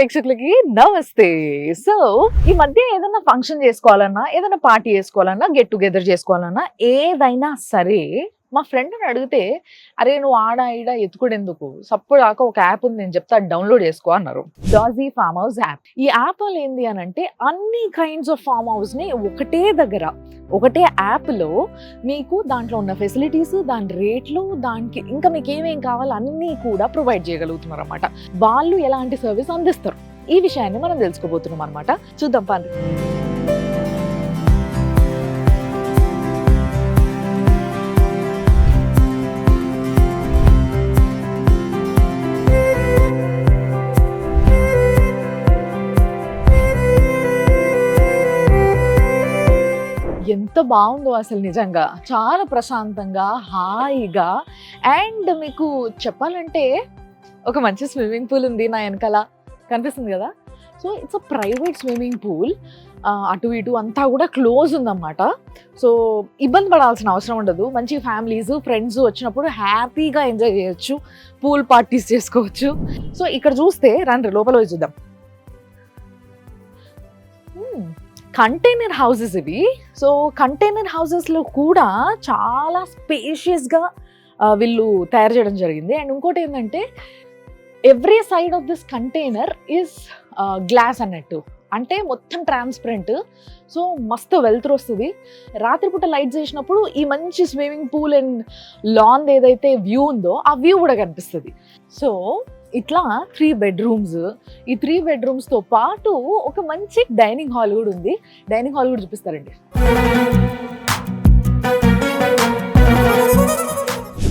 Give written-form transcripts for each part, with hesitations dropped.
ప్రేక్షకులకి నమస్తే. సో ఈ మధ్య ఏదైనా ఫంక్షన్ చేసుకోవాలన్నా, ఏదైనా పార్టీ చేసుకోవాలన్నా, గెట్ టుగెదర్ చేసుకోవాలన్నా, ఏదైనా సరే మా ఫ్రెండ్ని అడిగితే, అరే నువ్వు ఆడ ఈడ ఎత్తుకుడెందుకు, సప్పుడు కాక ఒక యాప్ ఉంది నేను చెప్తా, డౌన్లోడ్ చేసుకో అన్నారు. డాజీ ఫామ్ హౌస్ యాప్. ఈ యాప్ వల్ల ఏంది అని అంటే అన్ని కైండ్స్ ఆఫ్ ఫామ్ హౌస్ ని ఒకటే దగ్గర, ఒకటే యాప్లో మీకు దాంట్లో ఉన్న ఫెసిలిటీస్, దాని రేట్లు, దానికి ఇంకా మీకు ఏమేం కావాలో అన్నీ కూడా ప్రొవైడ్ చేయగలుగుతున్నారు అనమాట. వాళ్ళు ఎలాంటి సర్వీస్ అందిస్తారు ఈ విషయాన్ని మనం తెలుసుకోబోతున్నాం అనమాట. చూద్దాం పండి. ఎంత బాగుందో అసలు, నిజంగా చాలా ప్రశాంతంగా, హాయిగా. అండ్ మీకు చెప్పాలంటే ఒక మంచి స్విమ్మింగ్ పూల్ ఉంది నా వెనకాల, కనిపిస్తుంది కదా. So it's a private swimming pool. అటు ఇటు అంతా కూడా క్లోజ్ ఉందన్నమాట. సో ఇబ్బంది పడాల్సిన అవసరం ఉండదు. మంచి ఫ్యామిలీస్, ఫ్రెండ్స్ వచ్చినప్పుడు హ్యాపీగా ఎంజాయ్ చేయొచ్చు, పూల్ పార్టీస్ చేసుకోవచ్చు. సో ఇక్కడ చూస్తే రండి లోపల పోయి చూద్దాం. కంటైనర్ హౌసెస్ ఇవి. సో కంటైనర్ హౌసెస్లో కూడా చాలా స్పేషియస్గా వీళ్ళు తయారు చేయడం జరిగింది. అండ్ ఇంకోటి ఏంటంటే every side of this container is glass అన్నట్టు, అంటే మొత్తం ట్రాన్స్పరెంట్. సో మస్తు వెలుతురు వస్తుంది. రాత్రిపూట లైట్స్ వేసినప్పుడు ఈ మంచి స్విమ్మింగ్ పూల్ అండ్ లాన్ ఏదైతే వ్యూ ఉందో ఆ వ్యూ కూడా కనిపిస్తుంది. సో ఇట్లా 3 బెడ్రూమ్స్. ఈ 3 బెడ్రూమ్స్తో పాటు ఒక మంచి డైనింగ్ హాల్ కూడా ఉంది. డైనింగ్ హాల్ కూడా చూపిస్తారండి.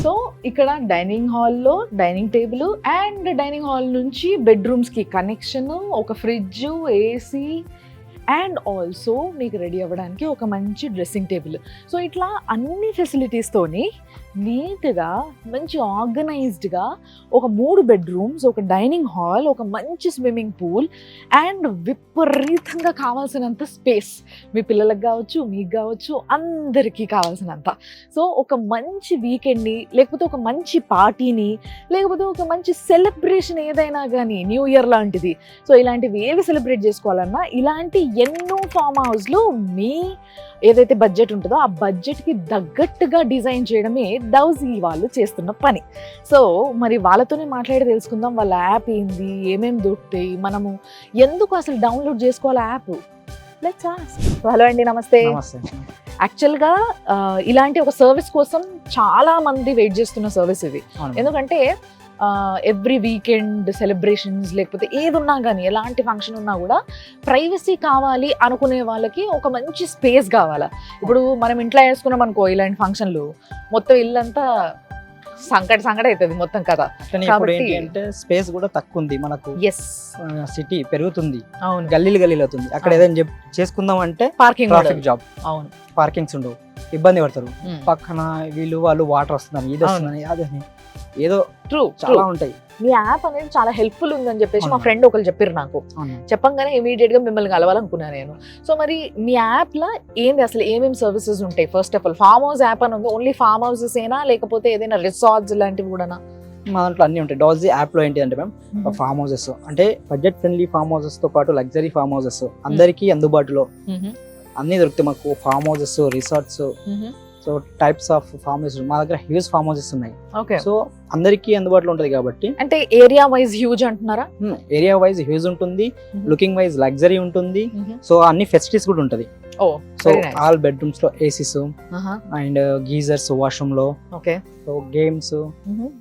సో ఇక్కడ డైనింగ్ హాల్లో dining table and dining hall నుంచి బెడ్రూమ్స్కి కనెక్షన్, ఒక ఫ్రిడ్జ్, ఏసీ అండ్ ఆల్సో మీకు రెడీ అవ్వడానికి ఒక మంచి డ్రెస్సింగ్ టేబుల్. సో ఇట్లా అన్ని ఫెసిలిటీస్తోని నీట్గా, మంచి ఆర్గనైజ్డ్గా ఒక 3 బెడ్రూమ్స్, ఒక డైనింగ్ హాల్, ఒక మంచి స్విమ్మింగ్ పూల్ అండ్ విపరీతంగా కావాల్సినంత స్పేస్ మీ పిల్లలకు కావచ్చు, మీకు కావచ్చు, అందరికీ కావాల్సినంత. సో ఒక మంచి వీకెండ్ని, లేకపోతే ఒక మంచి పార్టీని, లేకపోతే ఒక మంచి సెలబ్రేషన్ ఏదైనా కానీ, న్యూ ఇయర్ లాంటిది, సో ఇలాంటివి ఏవి సెలబ్రేట్ చేసుకోవాలన్నా ఇలాంటి ఎన్నో ఫామ్ హౌస్లు మీ ఏదైతే బడ్జెట్ ఉంటుందో ఆ బడ్జెట్కి తగ్గట్టుగా డిజైన్ చేయడమే డౌజీ వాళ్ళు చేస్తున్న పని. సో మరి వాళ్ళతోనే మాట్లాడి తెలుసుకుందాం వాళ్ళ యాప్ ఏంది, ఏమేమి దొరుకుతాయి, మనము ఎందుకు అసలు డౌన్లోడ్ చేసుకోవాలి యాప్. Let's ask. హలో అండి, నమస్తే. యాక్చువల్గా ఇలాంటి ఒక సర్వీస్ కోసం చాలా మంది వెయిట్ చేస్తున్న సర్వీస్ ఇది. ఎందుకంటే ఎవ్రీ వీకెండ్ సెలబ్రేషన్స్, లేకపోతే ఏది ఉన్నా కానీ, ఎలాంటి ఫంక్షన్ ఉన్నా కూడా ప్రైవసీ కావాలి అనుకునే వాళ్ళకి ఒక మంచి స్పేస్ కావాలా. ఇప్పుడు మనం ఇంట్లో వేసుకున్నాం అనుకో ఇలాంటి ఫంక్షన్లు, మొత్తం ఇల్లంతా సంకట అవుతుంది మొత్తం కదా. కాబట్టి అంటే స్పేస్ కూడా తక్కువ ఉంది మనకు. సిటీ పెరుగుతుంది, అవును, గల్లీలు అవుతుంది. అక్కడ ఏదైనా చేసుకుందాం అంటే పార్కింగ్, ట్రాఫిక్ జాబ్, అవును, పార్కింగ్స్ ఉండవు, ఇబ్బంది పడతారు. పక్కన వీళ్ళు వాళ్ళు వాటర్ వస్తున్నారు, ఇది వస్తుందని, అదని ఏదో చాలా ఉంటాయి. మీ యాప్ అనేది చాలా హెల్ప్ఫుల్ ఉందని చెప్పేసి మా ఫ్రెండ్ ఒకరు చెప్పారు నాకు. చెప్పంగానే ఇమీడియట్ గా మిమ్మల్ని కలవాలనుకున్నాను నేను. సో మరి మీ యాప్ లో ఏంది అసలు, ఏమేమి సర్వీసెస్ ఉంటాయి? First of all farm house app అని ఉంది, ఓన్లీ ఫామ్ హౌసెస్ ఏనా, లేకపోతే ఏదైనా రిసార్ట్స్ లాంటివి కూడా? మా దాంట్లో అన్ని ఉంటాయి. డాజీ యాప్ లో ఏంటి అంటే మ్యామ్, ఫామ్ హౌసెస్ అంటే బడ్జెట్ ఫ్రెండ్లీ ఫామ్ హౌసెస్ తో పాటు లగ్జరీ ఫామ్ హౌసెస్ అందరికీ అందుబాటులో అన్ని దొరుకుతాయి మాకు. Form houses, resorts, so types of form houses మా దగ్గర హ్యూజ్ ఫామ్ హౌసెస్ ఉన్నాయి. సో అందరికీ అందుబాటులో ఉంటుంది కాబట్టి. అంటే ఏరియా వైజ్ హ్యూజ్ అంటున్నారా? ఏరియా వైజ్ హ్యూజ్ ఉంటుంది, లుకింగ్ వైజ్ లగ్జరీ ఉంటుంది, సో అన్ని ఫెసిలిటీస్ కూడా ఉంటుంది. సో ఆల్ బెడ్రూమ్స్ లో ఏసీస్ అండ్ గీజర్స్, వాష్రూమ్ లో, సో గేమ్స్,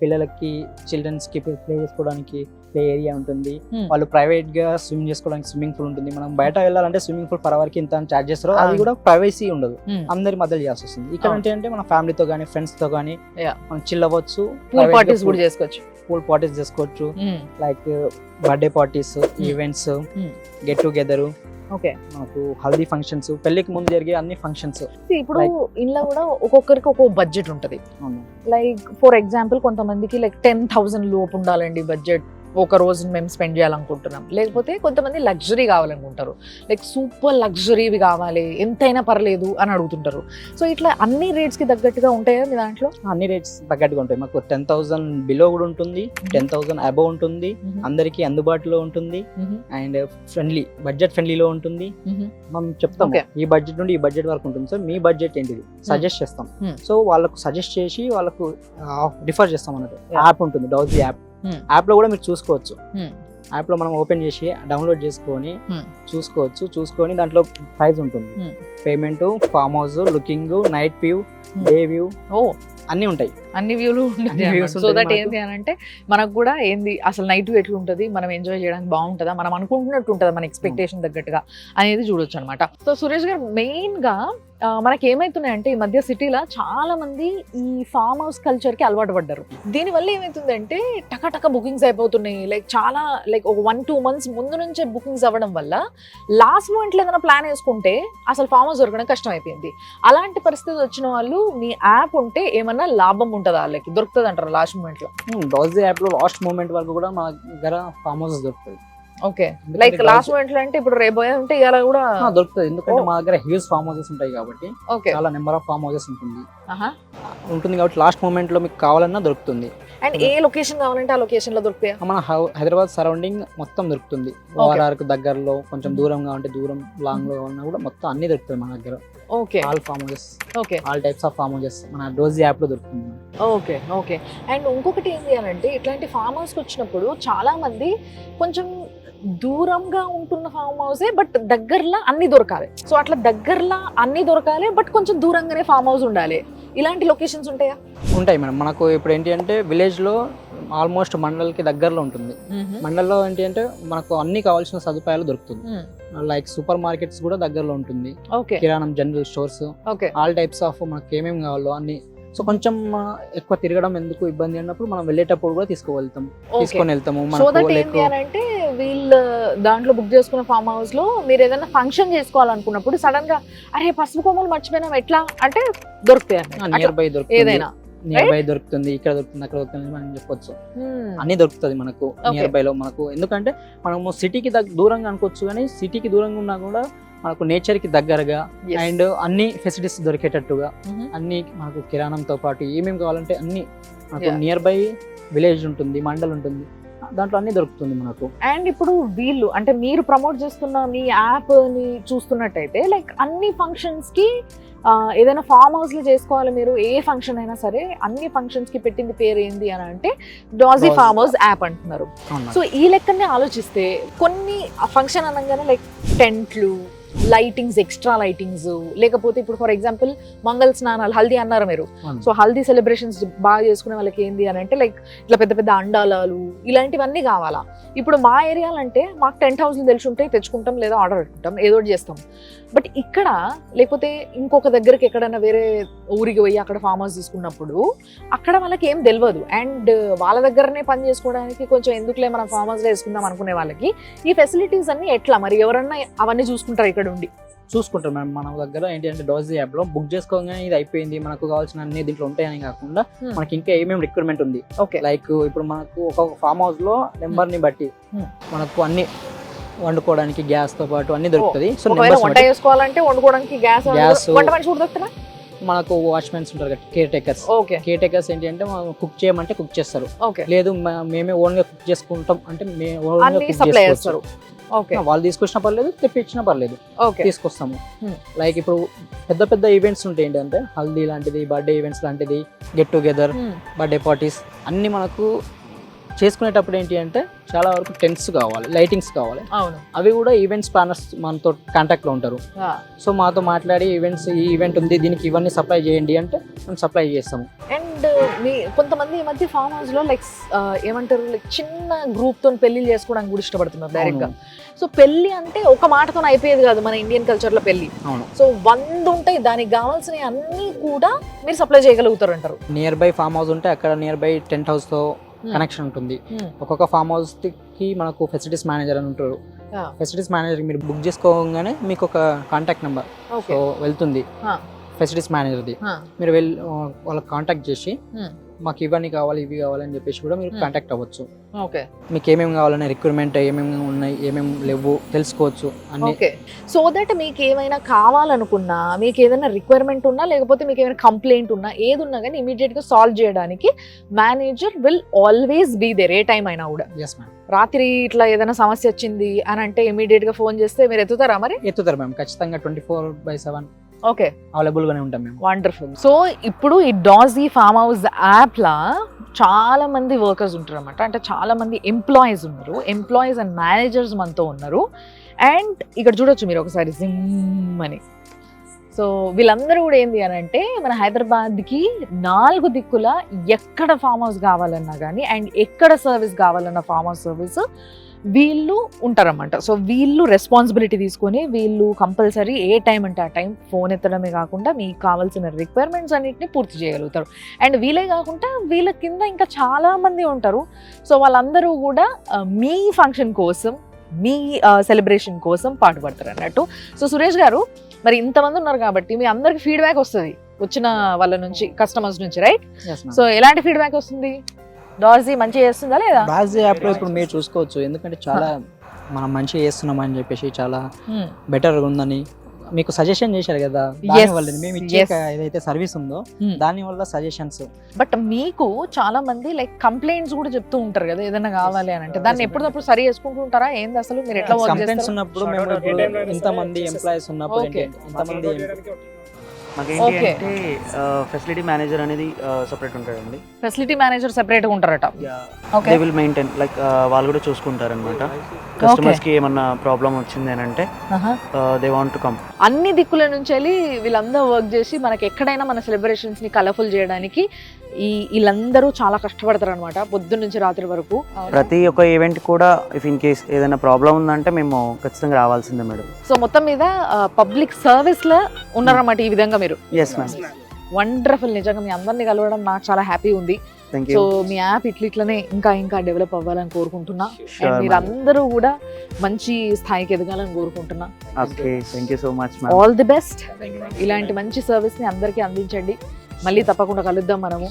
పిల్లలకి చిల్డ్రన్స్ కి ప్లే చేసుకోవడానికి ప్లే ఏరియా ఉంటుంది. వాళ్ళు ప్రైవేట్ గా స్విమ్ చేసుకోవడానికి స్విమ్మింగ్ పూల్ ఉంటుంది. మనం బయట వెళ్ళాలంటే స్విమ్మింగ్ పూల్ పర్ అవర్ కి ఇంత చార్జ్ చేస్తారో అది కూడా ప్రైవసీ ఉండదు, అందరి మధ్యలో చేయాల్సి వస్తుంది. ఇక్కడ అంటే మన ఫ్యామిలీతో గానీ, ఫ్రెండ్స్ తో గానీ మనం చిల్ అవ్వచ్చు, పూల్ పార్టీస్ చేసుకోవచ్చు, like birthday parties, events, get together, మాకు హల్దీ ఫంక్షన్స్, పెళ్లికి ముందు జరిగే అన్ని ఫంక్షన్స్. ఇప్పుడు ఇంట్లో కూడా ఒక్కొక్కరికి ఒక్కొక్క బడ్జెట్ ఉంటది. లైక్ ఫర్ ఎగ్జాంపుల్ కొంతమందికి లైక్ 10,000 లోపు ఉండాలండి బడ్జెట్, ఒక రోజు మేము స్పెండ్ చేయాలనుకుంటున్నాం, లేకపోతే కొంతమంది లగ్జరీ కావాలనుకుంటారు, లైక్ సూపర్ లగ్జరీవి కావాలి ఎంతైనా పర్లేదు అని అడుగుతుంటారు. సో ఇట్లా అన్ని రేట్స్కి తగ్గట్టుగా ఉంటాయా మీ దాంట్లో? అన్ని రేట్స్ తగ్గట్టుగా ఉంటాయి. మాకు 10,000 బిలో కూడా ఉంటుంది, 10,000 అబవ్ ఉంటుంది, అందరికీ అందుబాటులో ఉంటుంది, అండ్ బడ్జెట్ ఫ్రెండ్లీలో ఉంటుంది. మనం చెప్తాం ఈ బడ్జెట్ నుండి ఈ బడ్జెట్ వరకు ఉంటుంది, సో మీ బడ్జెట్ ఏంటిది సజెస్ట్ చేస్తాం. సో వాళ్ళకు సజెస్ట్ చేసి వాళ్ళకు రిఫర్ చేస్తాం అన్నట్టు. యాప్ ఉంటుంది, డౌజీ యాప్. యాప్ లో కూడా మీరు చూసుకోవచ్చు. యాప్ లో మనం ఓపెన్ చేసి డౌన్లోడ్ చేసుకొని చూసుకొని దాంట్లో ప్రైస్ ఉంటుంది, payment, farm house, looking, night view, day view, అన్ని ఉంటాయి. అన్ని వ్యూలు సో దట్ ఏంటి అని అంటే మనకు కూడా ఏంది అసలు నైట్ వ్యూ ఎట్లా ఉంటుంది, మనం ఎంజాయ్ చేయడానికి బాగుంటుందా, మనం అనుకుంటున్నట్టు ఉంటుందా మన ఎక్స్పెక్టేషన్ తగ్గట్టుగా అనేది చూడొచ్చు అనమాట. సో సురేష్ గారు, మెయిన్ గా మనకి ఏమైతున్నాయంటే ఈ మధ్య సిటీలో చాలా మంది ఈ ఫామ్ హౌస్ కల్చర్ కి అలవాటు పడ్డారు. దీనివల్ల ఏమైతుందంటే టక బుకింగ్స్ అయిపోతున్నాయి. లైక్ ఒక 1-2 months ముందు నుంచే బుకింగ్స్ అవ్వడం వల్ల లాస్ట్ మూమెంట్లో ఏదైనా ప్లాన్ వేసుకుంటే అసలు ఫామ్ హౌస్ దొరకడం కష్టం అయిపోయింది. అలాంటి పరిస్థితి వచ్చిన వాళ్ళు మీ యాప్ ఉంటే ఏమన్నా లాభం ఉంటుందా, వాళ్ళకి దొరుకుతుంది అంటారు లాస్ట్ మూమెంట్ లో? డౌజీ యాప్ లో లాస్ట్ మూమెంట్ వరకు కూడా మా దగ్గర ఫామ్ హౌస్ దొరుకుతుంది. ఓకే, లైక్ లాస్ట్ మూమెంట్ లో అంటే ఇప్పుడు రేపు ఉంటే ఇలా కూడా దొరుకుతుంది, ఎందుకంటే మా దగ్గర హ్యూజ్ ఫామ్ హౌసెస్ ఉంటాయి కాబట్టి. చాలా నెంబర్ ఆఫ్ ఫామ్ హౌసెస్ ఉంటుంది కాబట్టి లాస్ట్ మూమెంట్ లో మీకు కావాలన్నా దొరుకుతుంది. అండ్ ఏ లొకేషన్ కావాలంటే ఆ లొకేషన్ లో దొరుకుతాయి? మన హైదరాబాద్ సరౌండింగ్ మొత్తం దొరుకుతుంది. ఓఆర్ఆర్ దగ్గరలో, కొంచెం దూరంగా ఉంటే దూరం, లాంగ్ లో ఉన్నా కూడా మొత్తం అన్ని దొరుకుతాయి మన దగ్గర. Okay, all form houses, okay, all types of form houses మన డోజీ యాప్ లో దొరుకుతుంది. Okay okay. అండ్ ఇంకొకటి ఏంటి అని అంటే ఇట్లాంటి ఫామ్ హౌస్కి వచ్చినప్పుడు చాలా మంది కొంచెం దూరంగా ఉంటున్న ఫామ్ హౌసే బట్ దగ్గరలో అన్ని దొరకాలి. సో అట్లా దగ్గరలో అన్ని దొరకాలి బట్ కొంచెం దూరంగానే ఫామ్ హౌస్ ఉండాలి. ఇలాంటి లొకేషన్స్ ఉంటాయా? ఉంటాయి మేడం. మనకు ఇప్పుడు ఏంటి అంటే విలేజ్ లో ఆల్మోస్ట్ మండల్కి దగ్గరలో ఉంటుంది. మండల్లో ఏంటి అంటే మనకు అన్ని కావాల్సిన సదుపాయాలు దొరుకుతుంది. లైక్ సూపర్ మార్కెట్స్ కూడా దగ్గరలో ఉంటుంది, కిరాణం, general stores, all types of మనకి ఏమేమి కావాలో అన్ని. సో కొంచెం ఎక్కువ తిరగడం ఎందుకు ఇబ్బంది అన్నప్పుడు మనం వెళ్ళేటప్పుడు కూడా తీసుకొని వెళ్తాము. అంటే వీళ్ళు దాంట్లో బుక్ చేసుకున్న ఫామ్ హౌస్ లో మీరు ఏదైనా ఫంక్షన్ చేసుకోవాలనుకున్నప్పుడు సడన్ గా అరే పసుపు కొమ్మలు మర్చిపోయినాం ఎట్లా అంటే దొరుకుతాయి, నియర్ బై దొరుకుతుంది, ఏదైనా నియర్ బై దొరుకుతుంది, ఇక్కడ దొరుకుతుంది, అక్కడ దొరుకుతుంది మనం చెప్పొచ్చు. అన్ని దొరుకుతుంది మనకు నియర్ బై లో. మనకు ఎందుకంటే మనము సిటీకి దూరంగా అనుకోవచ్చు, కానీ సిటీకి దూరంగా ఉన్నా కూడా మనకు నేచర్ కి దగ్గరగా అండ్ అన్ని ఫెసిలిటీస్ దొరికేటట్టుగా అన్ని మనకు కిరాణంతో పాటు ఏమేమి కావాలంటే అన్ని మనకు నియర్ బై విలేజ్ ఉంటుంది, మండల్ ఉంటుంది, దాంట్లో అన్ని దొరుకుతుంది మనకు. అండ్ ఇప్పుడు వీళ్ళు అంటే మీరు ప్రమోట్ చేస్తున్న మీ యాప్ ని చూస్తున్నట్టయితే లైక్ అన్ని ఫంక్షన్స్ కి ఏదైనా ఫామ్ హౌస్ లో చేసుకోవాలి మీరు, ఏ ఫంక్షన్ అయినా సరే అన్ని ఫంక్షన్స్ కి పెట్టింది పేరు ఏంది అని అంటే డోజీ ఫామ్ హౌస్ యాప్ అంటున్నారు. సో ఈ లెక్కనే ఆలోచిస్తే కొన్ని ఫంక్షన్ అనగానే లైక్ టెంట్లు, లైటింగ్స్, ఎక్స్ట్రా లైటింగ్స్, లేకపోతే ఇప్పుడు ఫర్ ఎగ్జాంపుల్ మంగళ స్నానాలు, హల్దీ అన్నారు మీరు. సో హల్దీ సెలబ్రేషన్స్ బాగా చేసుకునే వాళ్ళకి ఏంది అని అంటే లైక్ ఇట్లా పెద్ద పెద్ద అండాలాలు ఇలాంటివన్నీ కావాలా. ఇప్పుడు మా ఏరియాలో అంటే మాకు టెంట్ హౌస్లు తెలిసి ఉంటే తెచ్చుకుంటాం, లేదా ఆర్డర్ పెట్టుకుంటాం, ఏదో ఒకటి చేస్తాం. బట్ ఇక్కడ లేకపోతే ఇంకొక దగ్గరికి ఎక్కడైనా వేరే ఊరికి పోయి అక్కడ ఫామ్ హౌస్ తీసుకున్నప్పుడు అక్కడ వాళ్ళకి ఏం తెలియదు. అండ్ వాళ్ళ దగ్గరనే పని చేసుకోవడానికి కొంచెం ఎందుకులే మనం ఫామ్ హౌస్లో వేసుకుందాం అనుకునే వాళ్ళకి ఈ ఫెసిలిటీస్ అన్ని ఎట్లా మరి ఎవరన్నా అవన్నీ చూసుకుంటారు? ఇక్కడ ఉండి చూసుకుంటారు మేడం. మన దగ్గర ఏంటి అంటే డోజీ యాప్ లో బుక్ చేసుకోగానే ఇది అయిపోయింది, మనకు కావాల్సిన అన్ని దీంట్లో ఉంటాయని కాకుండా మనకి ఇంకా ఏమేమి రిక్వైర్మెంట్ ఉంది. లైక్ ఇప్పుడు మనకు ఒక ఫామ్ హౌస్ లో నెంబర్ ని బట్టి మనకు అన్ని వండుకోవడానికి గ్యాస్ తో పాటు అన్ని దొరుకుతుంది. సో వంట చేసుకోవాలంటే వండుకోవడానికి గ్యాస్ దొరుకుతుందా? మనకు వాచ్మెన్స్ ఉంటారు కదా, కేర్ టేకర్స్ ఏంటి అంటే కుక్ చేయమంటే కుక్ చేస్తారు, లేదు మేమే ఓన్ గా కుక్ చేసుకుంటాం అంటే వాళ్ళు తీసుకొచ్చిన పర్లేదు, తెప్పించిన పర్లేదు, తీసుకొస్తాము. లైక్ ఇప్పుడు పెద్ద పెద్ద ఈవెంట్స్ ఉంటాయి ఏంటంటే హల్దీ లాంటిది, బర్త్డే ఈవెంట్స్ లాంటిది, గెట్ టుగెదర్, బర్త్డే పార్టీస్ అన్ని మనకు చేసుకునేటప్పుడు ఏంటి అంటే చాలా వరకు టెంట్స్ కావాలి, లైటింగ్స్ కావాలి. అవి కూడా ఈవెంట్స్ ప్లానర్స్ మనతో కాంటాక్ట్ లో ఉంటారు. సో మాతో మాట్లాడి ఈ ఈవెంట్ ఉంది, దీనికి ఇవన్నీ సప్లై చేయండి అంటే మేము సప్లై చేస్తాము. అండ్ మీ కొంతమంది ఈ మధ్య ఫామ్ హౌస్ లో లైక్ ఏమంటారు లైక్ చిన్న గ్రూప్ తో పెళ్లి చేసుకోవడానికి కూడా ఇష్టపడుతున్నారు డైరెక్ట్ గా. సో పెళ్లి అంటే ఒక మాటతో అయిపోయేది కాదు మన ఇండియన్ కల్చర్ లో పెళ్లి. సో 100 ఉంటాయి, దానికి కావాల్సిన అన్ని కూడా మీరు సప్లై చేయగలుగుతారు అంటారు. నియర్ బై ఫామ్ హౌస్ ఉంటే అక్కడ నియర్ బై టెంట్ హౌస్ తో కనెక్షన్ ఉంటుంది. ఒక్కొక్క ఫామ్ హౌస్ కి మనకు ఫెసిలిటీస్ మేనేజర్ అని ఉంటారు. ఫెసిలిటీస్ మేనేజర్ మీరు బుక్ చేసుకోగానే మీకు ఒక కాంటాక్ట్ నెంబర్ సో వెళ్తుంది ఫెసిలిటీస్ మేనేజర్ది. మీరు వాళ్ళకి కాంటాక్ట్ చేసి మాకు ఇవన్నీ కావాలి ఇవి కావాలి అని చెప్పేసి కూడా మీరు కాంటాక్ట్ అవ్వచ్చు. ఓకే, మీకు ఏమేమి కావాలనే రిక్వైర్మెంట్ ఏమేమి ఉన్నాయి ఏమేమి లేవు తెలుసుకోవచ్చు అన్ని. ఓకే. సో దట్ మీకు ఏమైనా కావాలనుకున్నా, మీకు ఏదైనా రిక్వైర్మెంట్ ఉన్నా, లేకపోతే మీకు ఏమైనా కంప్లైంట్ ఉన్నా, ఏది ఉన్నా కానీ ఇమీడియట్ గా సాల్వ్ చేయడానికి manager will always be there, a time అయినా కూడా. Yes ma'am. రాత్రి ఇట్లా ఏదైనా సమస్య వచ్చింది అని అంటే ఇమీడియట్ గా ఫోన్ చేస్తే మీరు ఎత్తుతారా మరి? ఎత్తుతారు మ్యామ్, ఖచ్చితంగా 24/7 ఓకే, అవైలబుల్ గానే ఉంటాం మేము. వండర్ఫుల్. సో ఇప్పుడు ఈ డాజీ ఫామ్ హౌస్ యాప్ లా చాలా మంది వర్కర్స్ ఉంటారు అనమాట. అంటే చాలా మంది ఎంప్లాయీస్ ఉన్నారు, ఎంప్లాయీస్ అండ్ మేనేజర్స్ మనతో ఉన్నారు. అండ్ ఇక్కడ చూడొచ్చు మీరు ఒకసారి జిమ్ అని. సో వీళ్ళందరూ కూడా ఏంది అని అంటే మన హైదరాబాద్కి 4 దిక్కుల ఎక్కడ ఫామ్ హౌస్ కావాలన్నా కానీ అండ్ ఎక్కడ సర్వీస్ కావాలన్నా ఫామ్ హౌస్ సర్వీస్ వీళ్ళు ఉంటారన్నమాట. సో వీళ్ళు రెస్పాన్సిబిలిటీ తీసుకొని వీళ్ళు కంపల్సరీ ఏ టైం అంటే ఆ టైం ఫోన్ ఎత్తడమే కాకుండా మీకు కావాల్సిన రిక్వైర్మెంట్స్ అన్నిటిని పూర్తి చేయగలుగుతారు. అండ్ వీళ్ళే కాకుండా వీళ్ళ కింద ఇంకా చాలా మంది ఉంటారు. సో వాళ్ళందరూ కూడా మీ ఫంక్షన్ కోసం, మీ సెలబ్రేషన్ కోసం పాటుపడతారు అన్నట్టు. సో సురేష్ గారు, మరి ఇంతమంది ఉన్నారు కాబట్టి మీ అందరికి ఫీడ్బ్యాక్ వస్తుంది వచ్చిన వాళ్ళ నుంచి, కస్టమర్స్ నుంచి, రైట్? సో ఎలాంటి ఫీడ్బ్యాక్ వస్తుంది? డార్జీ మంచిగా చేస్తుందా లేదా? డార్జీ యాప్ లో ఇప్పుడు మీరు చూసుకోవచ్చు, ఎందుకంటే చాలా మనం మంచిగా చేస్తున్నాం అని చెప్పేసి చాలా బెటర్ ఉందని మీకు సజెషన్ చేశారు కదా, దానివల్ల మేము ఇచ్చే ఏదైతే సర్వీస్ ఉందో దాని వల్ల సజెషన్స్. బట్ మీకు చాలా మంది లైక్ కంప్లైంట్స్ కూడా చెప్తూ ఉంటారు కదా ఏదైనా కావాలి అని అంటే, దాన్ని ఎప్పటికప్పుడు సరి చేసుకుంటూ ఉంటారా ఏంది అసలు? మీరు ఎట్లా కంప్లైంట్స్ ఉన్నప్పుడు మేము ఇంతమంది ఎంప్లాయీస్ ఉన్నప్పుడు ఇంతమంది మాకేంటి అంటే ఫెసిలిటీ మేనేజర్ అనేది సెపరేట్ ఉంటాడండి. ఫెసిలిటీ మేనేజర్ సెపరేట్ గా ఉంటారట. దే విల్ మెయింటైన్ లైక్ వాళ్ళు కూడా చూసుకుంటారు అనమాట. కస్టమర్స్ కి ఏమన్నా ప్రాబ్లం వచ్చింది అని అంటే దే వాంట్ టు కమ్. అన్ని దిక్కుల నుంచి వెళ్ళి వీళ్ళందరూ వర్క్ చేసి మనకి ఎక్కడైనా మన సెలబ్రేషన్స్ ని కలర్ఫుల్ చేయడానికి వీళ్ళందరూ చాలా కష్టపడతారు అనమాట, పొద్దున్న నుంచి రాత్రి వరకు. ప్రతి ఒక్క ఈవెంట్ కూడా ఇఫ్ ఇన్ కేస్ ఏదైనా ప్రాబ్లం ఉందంటే మేము ఖచ్చితంగా రావాల్సిందే మేడం. సో మొత్తం మీద పబ్లిక్ సర్వీస్ లో ఉన్నారన్నమాట ఈ విధంగా మీరు. Yes ma'am. వండర్ఫుల్. నిజంగా మీ అందరినీ కలవడం నాకు చాలా హ్యాపీ ఉంది. సో మీ యాప్ ఇట్లనే ఇంకా డెవలప్ అవ్వాలని కోరుకుంటున్నా. అండ్ మీరందరూ కూడా మంచి స్థాయికి ఎదగాలని కోరుకుంటున్నా. All the best. ఇలాంటి మంచి సర్వీస్ ని అందరికీ అందించండి. మళ్ళీ తప్పకుండా కలుద్దాం మనము.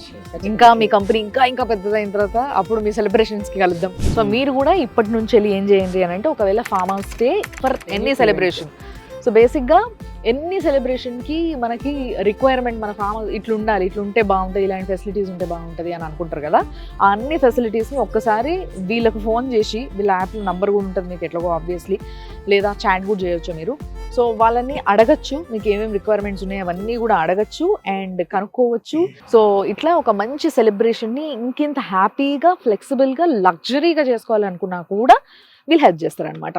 ఇంకా మీ కంపెనీ ఇంకా పెద్దదైన తర్వాత అప్పుడు మీ సెలబ్రేషన్స్ కి కలుద్దాం. సో మీరు కూడా ఇప్పటి నుంచి వెళ్ళి ఏం చేయండి అని అంటే, ఒకవేళ farm house stay for any celebration, so బేసిక్గా ఎన్ని సెలబ్రేషన్కి మనకి రిక్వైర్మెంట్ మన ఫామ్ ఇట్లా ఉండాలి, ఇట్లా ఉంటే బాగుంటుంది, ఇలాంటి ఫెసిలిటీస్ ఉంటే బాగుంటుంది అని అనుకుంటారు కదా, ఆ అన్ని ఫెసిలిటీస్ని ఒక్కసారి వీళ్ళకి ఫోన్ చేసి, వీళ్ళ యాప్లో నంబర్ కూడా ఉంటుంది మీకు ఎట్లాగో ఆబ్వియస్లీ, లేదా చాట్ కూడా చేయొచ్చు మీరు. సో వాళ్ళని అడగచ్చు, మీకు ఏమేమి రిక్వైర్మెంట్స్ ఉన్నాయి అవన్నీ కూడా అడగచ్చు అండ్ కనుక్కోవచ్చు. సో ఇట్లా ఒక మంచి సెలబ్రేషన్ని ఇంకింత హ్యాపీగా, ఫ్లెక్సిబుల్గా, లగ్జరీగా చేసుకోవాలనుకున్నా కూడా వీళ్ళు హెల్ప్ చేస్తారనమాట.